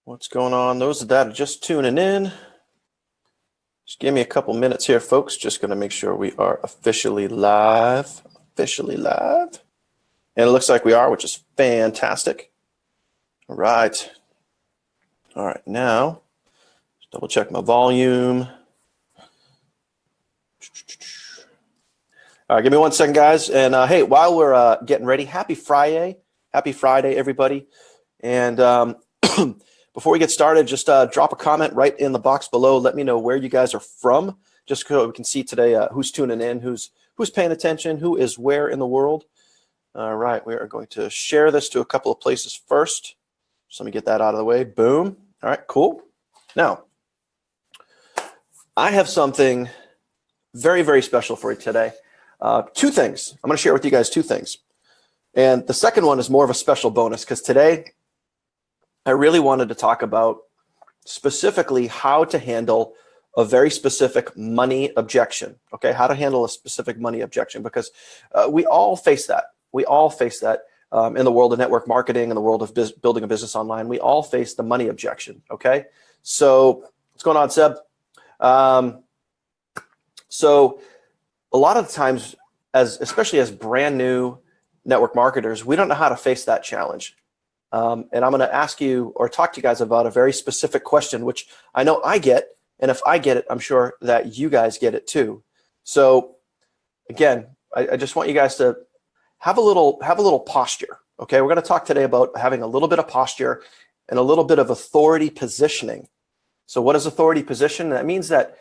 What's going on? Those that are just tuning in, just give me a couple minutes here, folks. Just going to make sure we are officially live. And it looks like we are, which is fantastic. All right. Now, just double check my volume. All right, give me 1 second, guys. And hey, while we're getting ready, happy Friday. Happy Friday, everybody. And before we get started, just drop a comment right in the box below. Let me know where you guys are from, just so we can see today who's tuning in, who's paying attention, who is where in the world. All right, we are going to share this to a couple of places first. So let me get that out of the way. Boom. All right, cool. Now, I have something very, very special for you today. Two things. I'm going to share with you guys two things. And the second one is more of a special bonus because today I really wanted to talk about specifically how to handle a very specific money objection. Okay, how to handle a specific money objection, because we all face that. We all face that in the world of network marketing, in the world of building a business online. We all face the money objection. Okay, so what's going on, Seb? So a lot of the times, especially as brand new network marketers, we don't know how to face that challenge. And I'm going to ask you or talk to you guys about a very specific question, which I know I get. And if I get it, I'm sure that you guys get it too. So again, I just want you guys to have a little posture. Okay, we're going to talk today about having a little bit of posture and a little bit of authority positioning. So what is authority position? That means that,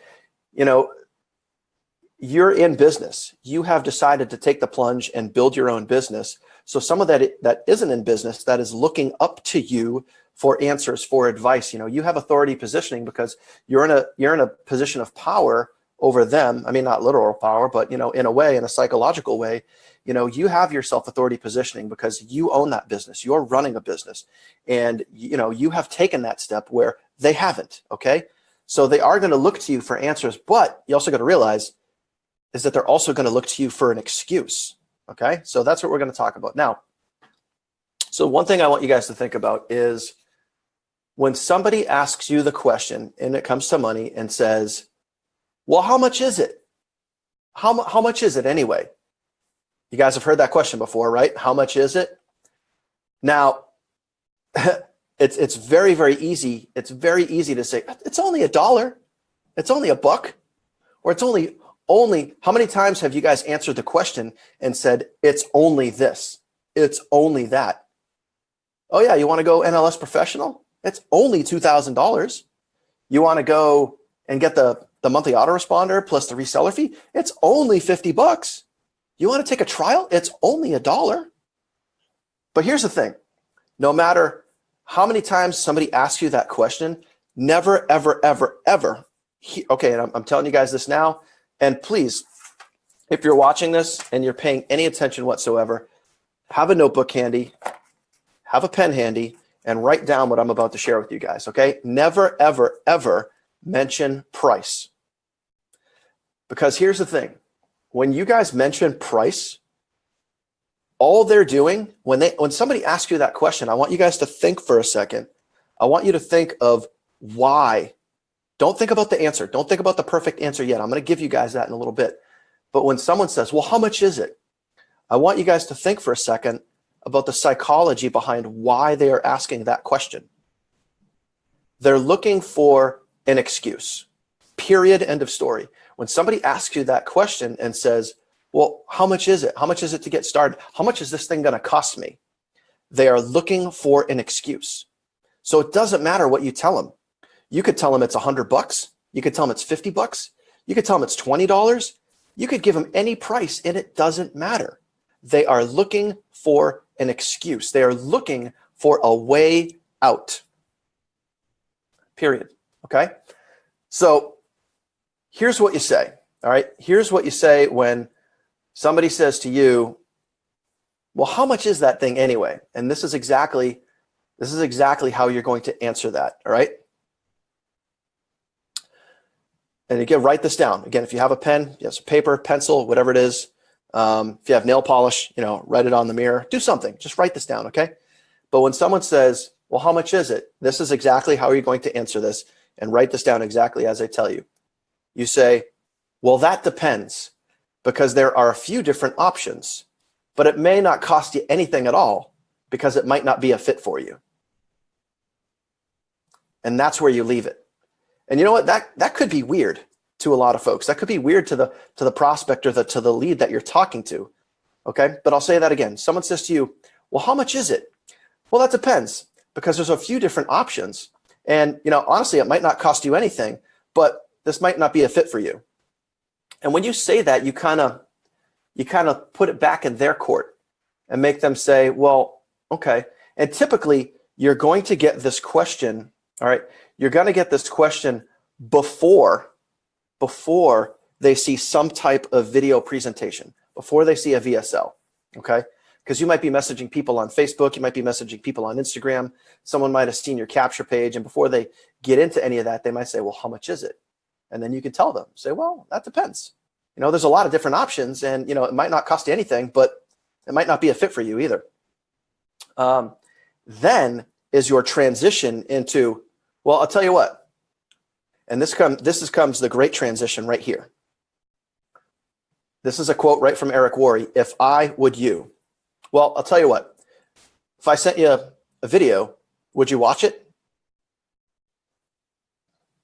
you're in business. You have decided to take the plunge and build your own business. So someone that isn't in business, that is looking up to you for answers, for advice, you have authority positioning because you're in a position of power over them. I mean, not literal power, but in a way, in a psychological way, you have yourself authority positioning because you own that business. You're running a business, and you have taken that step where they haven't. Okay, so they are going to look to you for answers, but you also got to realize is that they're also going to look to you for an excuse. Okay, so that's what we're going to talk about now. So one thing I want you guys to think about is when somebody asks you the question and it comes to money and says, well, how much is it? How much is it anyway? You guys have heard that question before, right? How much is it? Now, it's very, very easy. It's very easy to say, it's only $1. It's only $1. Or it's only, how many times have you guys answered the question and said, it's only this, it's only that? Oh yeah, you want to go NLS professional? It's only $2,000. You want to go and get the monthly autoresponder plus the reseller fee? It's only $50. You want to take a trial? It's only $1. But here's the thing, no matter how many times somebody asks you that question, never, ever, ever, ever, okay, and I'm telling you guys this now, and please, if you're watching this and you're paying any attention whatsoever, have a notebook handy, have a pen handy, and write down what I'm about to share with you guys, okay? Never, ever, ever mention price. Because here's the thing. When you guys mention price, all they're doing, when somebody asks you that question, I want you guys to think for a second. I want you to think of why. Don't think about the answer. Don't think about the perfect answer yet. I'm going to give you guys that in a little bit. But when someone says, well, how much is it? I want you guys to think for a second about the psychology behind why they are asking that question. They're looking for an excuse. Period. End of story. When somebody asks you that question and says, well, how much is it? How much is it to get started? How much is this thing going to cost me? They are looking for an excuse. So it doesn't matter what you tell them. You could tell them it's $100. You could tell them it's $50. You could tell them it's $20. You could give them any price and it doesn't matter. They are looking for an excuse. They are looking for a way out. Period. Okay? So here's what you say. All right? Here's what you say when somebody says to you, well, how much is that thing anyway? And this is exactly how you're going to answer that. All right? And again, write this down. Again, if you have a pen, you have some paper, pencil, whatever it is. If you have nail polish, write it on the mirror. Do something. Just write this down, okay? But when someone says, well, how much is it? This is exactly how you're going to answer this, and write this down exactly as I tell you. You say, well, that depends, because there are a few different options, but it may not cost you anything at all because it might not be a fit for you. And that's where you leave it. And you know what? That could be weird to a lot of folks. That could be weird to the prospect or to the lead that you're talking to. Okay? But I'll say that again. Someone says to you, well, how much is it? Well, that depends, because there's a few different options. And, honestly, it might not cost you anything, but this might not be a fit for you. And when you say that, you kind of put it back in their court and make them say, well, okay. And typically you're going to get this question, all right? You're going to get this question before they see some type of video presentation, before they see a VSL, okay? Because you might be messaging people on Facebook, you might be messaging people on Instagram, someone might have seen your capture page, and before they get into any of that, they might say, well, how much is it? And then you can tell them, say, well, that depends. There's a lot of different options, and, it might not cost you anything, but it might not be a fit for you either. Then is your transition into, well, I'll tell you what, and this comes the great transition right here. This is a quote right from Eric Worre. If I would you. Well, I'll tell you what, if I sent you a video, would you watch it?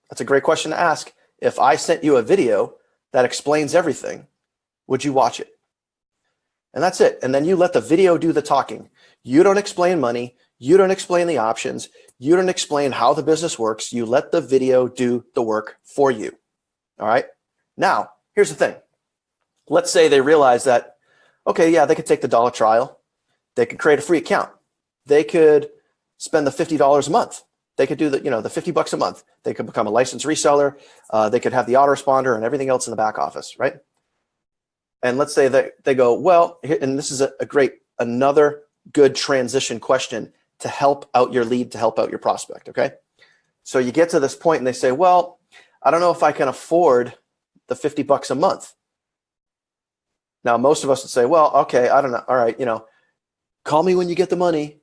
That's a great question to ask. If I sent you a video that explains everything, would you watch it? And that's it. And then you let the video do the talking. You don't explain money. You don't explain the options. You don't explain how the business works. You let the video do the work for you. All right. Now, here's the thing. Let's say they realize that, okay, yeah, they could take the $1 trial. They could create a free account. They could spend the $50 a month. They could do the $50 a month. They could become a licensed reseller. They could have the autoresponder and everything else in the back office, right? And let's say that they go, well, and this is another good transition question to help out your lead, to help out your prospect, okay? So you get to this point and they say, well, I don't know if I can afford the $50 a month. Now, most of us would say, well, okay, I don't know. All right, call me when you get the money,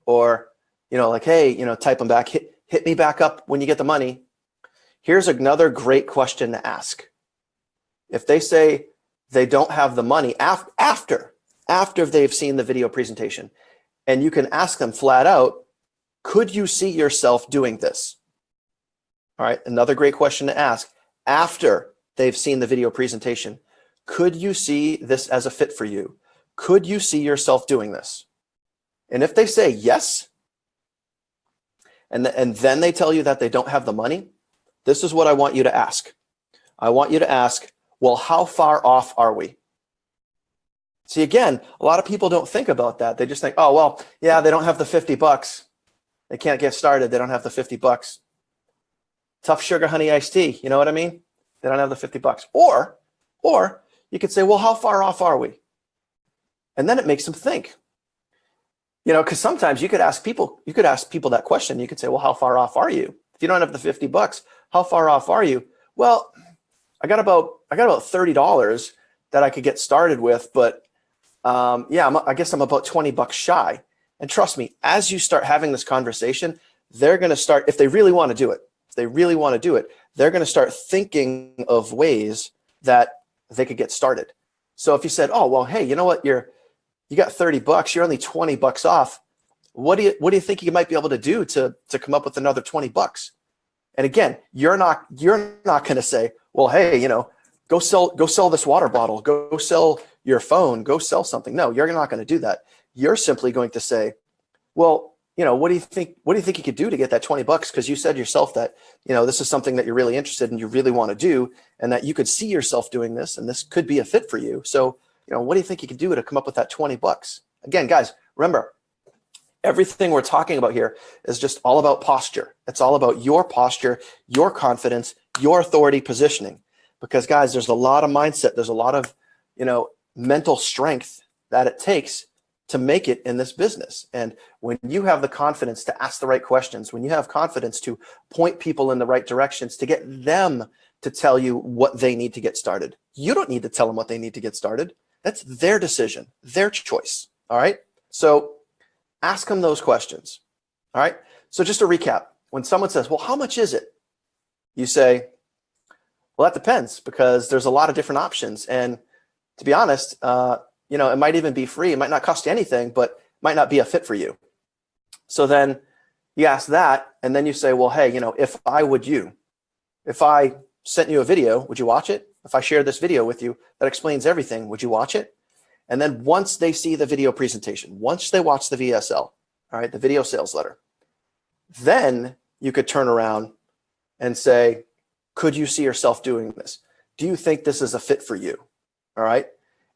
or, like, hey, type them back, hit me back up when you get the money. Here's another great question to ask. If they say they don't have the money after they've seen the video presentation, and you can ask them flat out, could you see yourself doing this? All right, another great question to ask after they've seen the video presentation. Could you see this as a fit for you? Could you see yourself doing this? And if they say yes, and then they tell you that they don't have the money, this is what I want you to ask. I want you to ask, well, how far off are we? See, again, a lot of people don't think about that. They just think, oh, well, yeah, they don't have the $50. They can't get started. They don't have the $50. Tough sugar honey iced tea. You know what I mean? They don't have the $50. Or you could say, well, how far off are we? And then it makes them think. Because sometimes you could ask people that question. You could say, well, how far off are you? If you don't have the $50, how far off are you? Well, I got about $30 that I could get started with, but I guess I'm about $20 shy. And trust me, as you start having this conversation, they're going to start, if they really want to do it, they're going to start thinking of ways that they could get started. So if you said, oh, well, hey, you know what? You got $30, you're only $20 off. What do you think you might be able to do to come up with another $20? And again, you're not going to say, well, hey, go sell this water bottle, go sell your phone, go sell something. No, you're not going to do that. You're simply going to say, well, what do you think you could do to get that $20? Because you said yourself that, this is something that you're really interested in, you really want to do, and that you could see yourself doing this, and this could be a fit for you. So, what do you think you could do to come up with that $20? Again, guys, remember, everything we're talking about here is just all about posture. It's all about your posture, your confidence, your authority positioning. Because, guys, there's a lot of mindset. There's a lot of, mental strength that it takes to make it in this business. And when you have the confidence to ask the right questions, when you have confidence to point people in the right directions, to get them to tell you what they need to get started, you don't need to tell them what they need to get started. That's their decision, their choice. All right. So ask them those questions. All right. So just to recap, when someone says, well, how much is it? You say, well, that depends because there's a lot of different options. And to be honest, it might even be free. It might not cost you anything, but it might not be a fit for you. So then you ask that, and then you say, well, hey, if I sent you a video, would you watch it? If I shared this video with you that explains everything, would you watch it? And then once they see the video presentation, once they watch the VSL, all right, the video sales letter, then you could turn around and say, could you see yourself doing this? Do you think this is a fit for you? All right.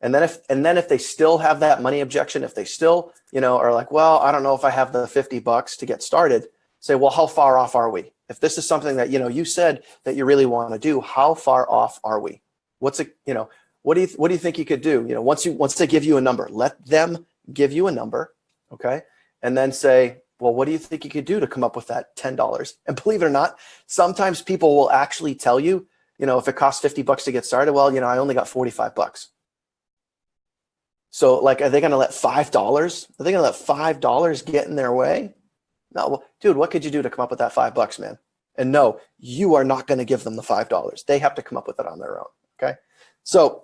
And then if they still have that money objection, if they still, are like, well, I don't know if I have the $50 to get started, say, well, how far off are we? If this is something that, you said that you really want to do, how far off are we? What do you think you could do? Once they give you a number, let them give you a number. Okay. And then say, well, what do you think you could do to come up with that $10? And believe it or not, sometimes people will actually tell you, if it costs $50 to get started, well, I only got $45. So like, are they going to let $5? Are they going to let $5 get in their way? No, well, dude, what could you do to come up with that $5, man? And no, you are not going to give them the $5. They have to come up with it on their own. Okay. So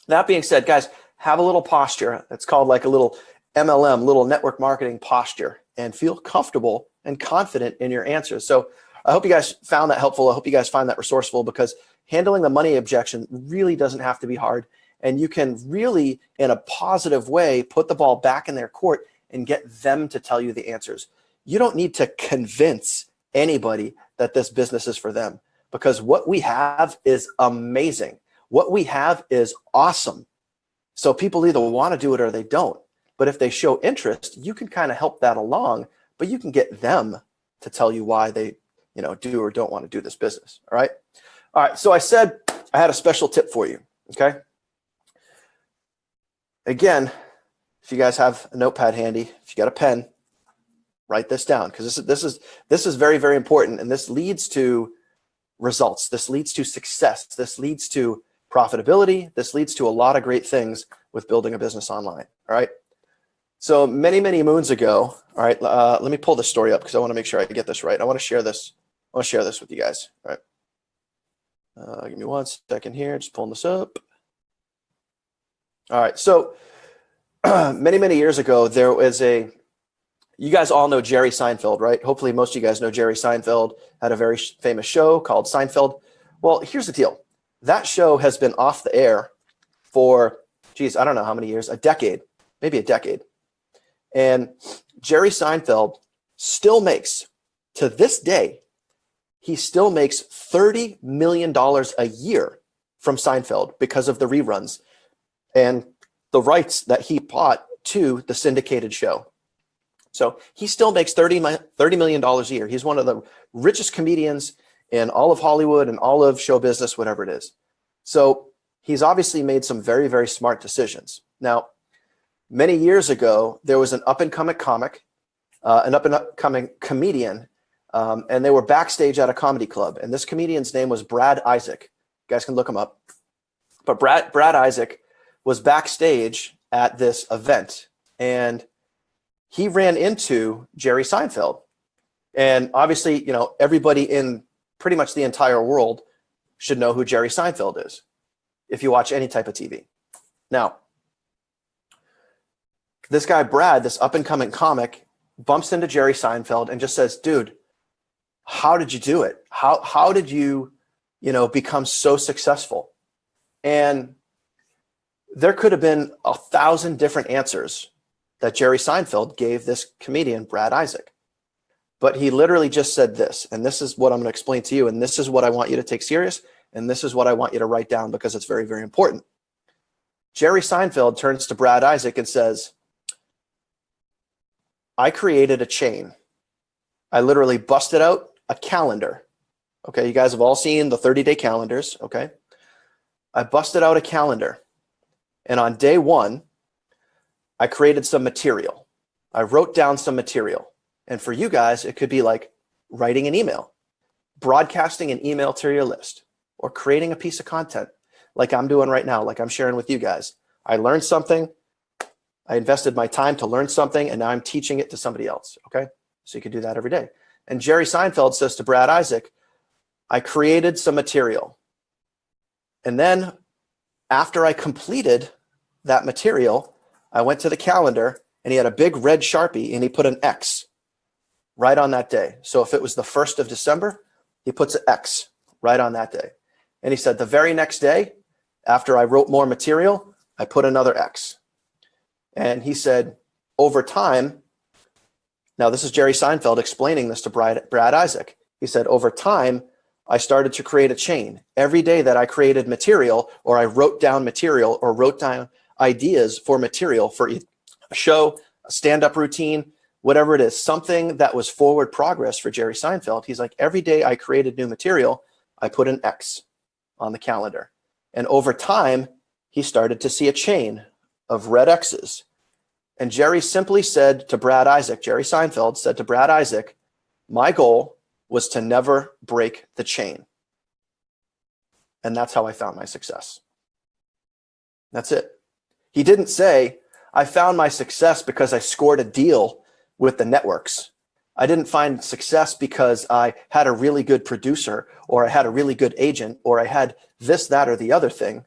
that being said, guys, have a little posture. It's called like a little MLM, little network marketing posture, and feel comfortable and confident in your answers. So I hope you guys found that helpful. I hope you guys find that resourceful, because handling the money objection really doesn't have to be hard. And you can really, in a positive way, put the ball back in their court and get them to tell you the answers. You don't need to convince anybody that this business is for them, because what we have is amazing. What we have is awesome. So people either want to do it or they don't. But if they show interest, you can kind of help that along, but you can get them to tell you why they, do or don't want to do this business. All right. All right. So I said I had a special tip for you. Okay. Again, if you guys have a notepad handy, if you got a pen, write this down, because this is very, very important. And this leads to results. This leads to success. This leads to profitability. This leads to a lot of great things with building a business online. All right. So many, many moons ago, all right, let me pull this story up because I want to make sure I get this right. I want to share this. I want to share this with you guys. All right. Give me 1 second here. Just pulling this up. All right. So many, many years ago, there was you guys all know Jerry Seinfeld, right? Hopefully most of you guys know Jerry Seinfeld, had a very famous show called Seinfeld. Well, here's the deal. That show has been off the air for, I don't know how many years, a decade, maybe a decade. And Jerry Seinfeld still makes, to this day, he still makes $30 million a year from Seinfeld because of the reruns and the rights that he bought to the syndicated show. So he still makes $30 million a year. He's one of the richest comedians in all of Hollywood and all of show business, whatever it is. So he's obviously made some very, very smart decisions. Now, many years ago, there was an up-and-coming comic, an up-and-coming comedian, and they were backstage at a comedy club. And this comedian's name was Brad Isaac. You guys can look him up. But Brad Isaac was backstage at this event, and he ran into Jerry Seinfeld. And obviously, everybody in pretty much the entire world should know who Jerry Seinfeld is if you watch any type of TV. Now, this guy, Brad, this up-and-coming comic, bumps into Jerry Seinfeld and just says, dude, how did you do it? How did you, become so successful? And there could have been 1,000 different answers that Jerry Seinfeld gave this comedian, Brad Isaac. But he literally just said this, and this is what I'm going to explain to you, and this is what I want you to take serious, and this is what I want you to write down because it's very, very important. Jerry Seinfeld turns to Brad Isaac and says, I created a chain. I literally busted out a calendar. Okay, you guys have all seen the 30-day calendars, okay? I busted out a calendar, and on day one, I created some material. I wrote down some material. And for you guys, it could be like writing an email, broadcasting an email to your list, or creating a piece of content like I'm doing right now, like I'm sharing with you guys. I learned something. I invested my time to learn something, and now I'm teaching it to somebody else, okay? So you could do that every day. And Jerry Seinfeld says to Brad Isaac, I created some material. And then after I completed that material, I went to the calendar and he had a big red Sharpie and he put an X right on that day. So if it was the 1st of December, he puts an X right on that day. And he said, the very next day, after I wrote more material, I put another X. And he said, over time, now this is Jerry Seinfeld explaining this to Brad Isaac. He said, over time, I started to create a chain. Every day that I created material, or I wrote down material, or wrote down ideas for material for a show, a stand-up routine, whatever it is, something that was forward progress for Jerry Seinfeld. He's like, every day I created new material, I put an X on the calendar. And over time, he started to see a chain of red X's. And Jerry simply said to Brad Isaac, Jerry Seinfeld said to Brad Isaac, my goal was to never break the chain. And that's how I found my success. That's it. He didn't say, I found my success because I scored a deal with the networks. I didn't find success because I had a really good producer, or I had a really good agent, or I had this, that, or the other thing.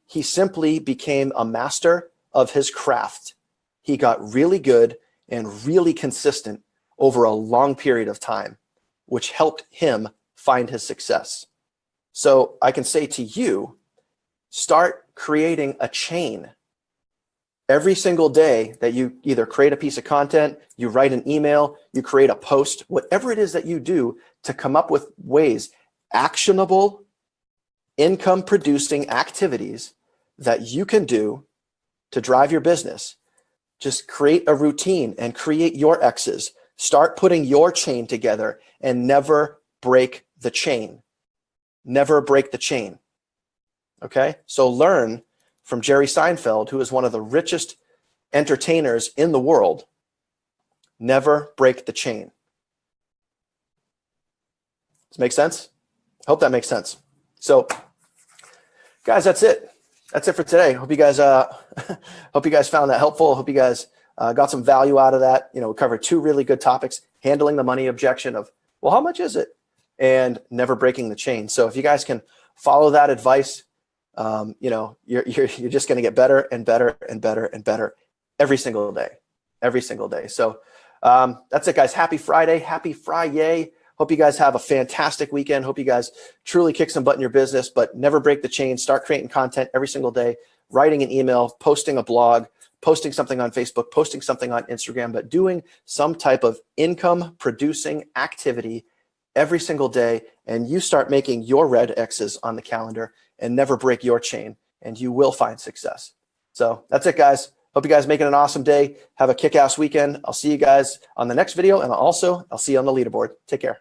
He simply became a master of his craft. He got really good and really consistent over a long period of time, which helped him find his success. So I can say to you, start creating a chain. Every single day that you either create a piece of content, you write an email, you create a post, whatever it is that you do to come up with ways, actionable, income producing activities that you can do to drive your business. Just create a routine and create your X's. Start putting your chain together and never break the chain. Never break the chain. Okay? So learn from Jerry Seinfeld, who is one of the richest entertainers in the world. Never break the chain. Does it make sense? Hope that makes sense. So, guys, that's it. That's it for today. Hope you guys found that helpful. Hope you guys got some value out of that. We covered 2 really good topics: handling the money objection of, well, how much is it? And never breaking the chain. So if you guys can follow that advice, you're just going to get better and better and better and better every single day. So that's it, guys. Happy Friday. Happy Friday. Hope you guys have a fantastic weekend. Hope you guys truly kick some butt in your business, but never break the chain. Start creating content every single day, writing an email, posting a blog, posting something on Facebook, posting something on Instagram, but doing some type of income producing activity every single day. And you start making your red X's on the calendar and never break your chain, and you will find success. So that's it, guys. Hope you guys make it an awesome day. Have a kick-ass weekend. I'll see you guys on the next video, and I'll see you on the leaderboard. Take care.